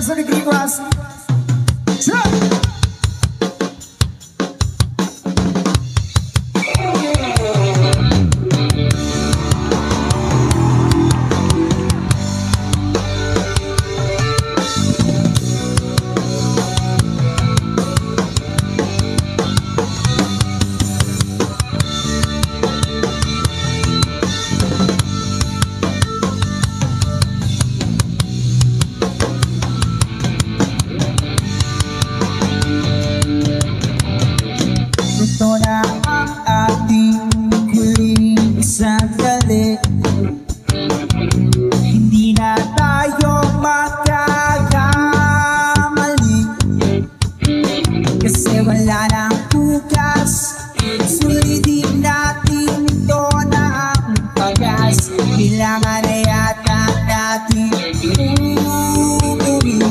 sa Ligritas. Ito na ang ating huling sandali. Hindi na tayo magkakamali, kasi wala nang bukas. Sulitin natin ito na ang pagas. Kailangan na yata natin umuwi.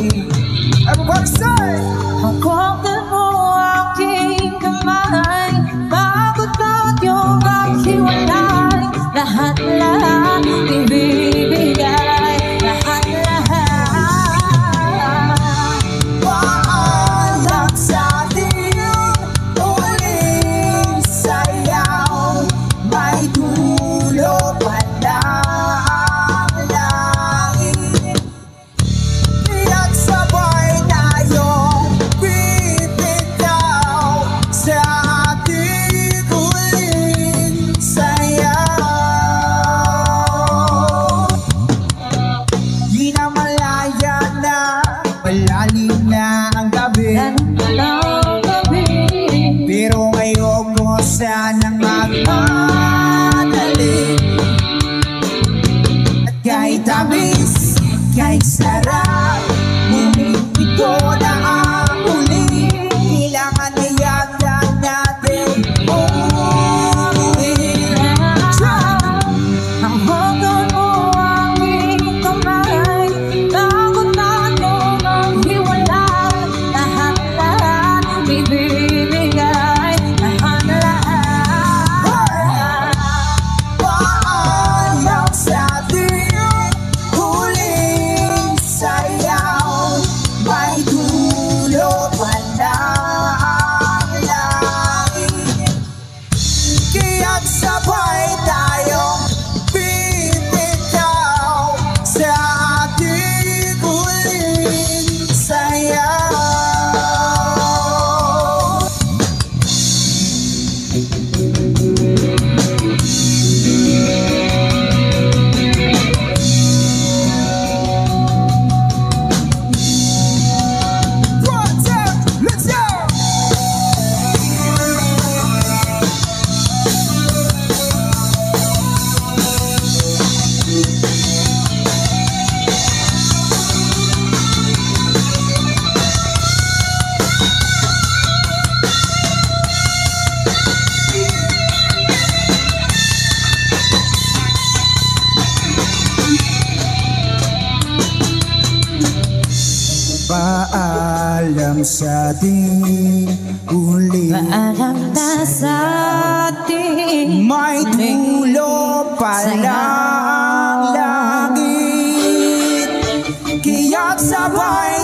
Everybody say! Hawakan mo aking kamay, bakit yung maghiwalay? Lahat-lahat ibibigay, lahat-lahat. Paalam sa ating uling sayaw, may dulo pa ng langit. Kaya't sabay tayong bibitaw sa ating uling sayaw. Di na malaya na, malalim na ang gabi, pero ngayon ko sanang magmadali. At kahit tamis, kahit sarap, ngunit ito na ang huli. Kailangan na yata natin umuwi. Hawakan mo aking kamay, bakit yung maghiwalay? Lahat-lahat ibibigay, lahat-lahat. Paalam sa ating huling sayaw, may dulo pa ng langit. Kaya't sabay tayong bibitaw sa ating huling sayaw. Let's go! Paalam sa ating uling Paalam na sa ating may dulo pa lang langit. Kaya't sabay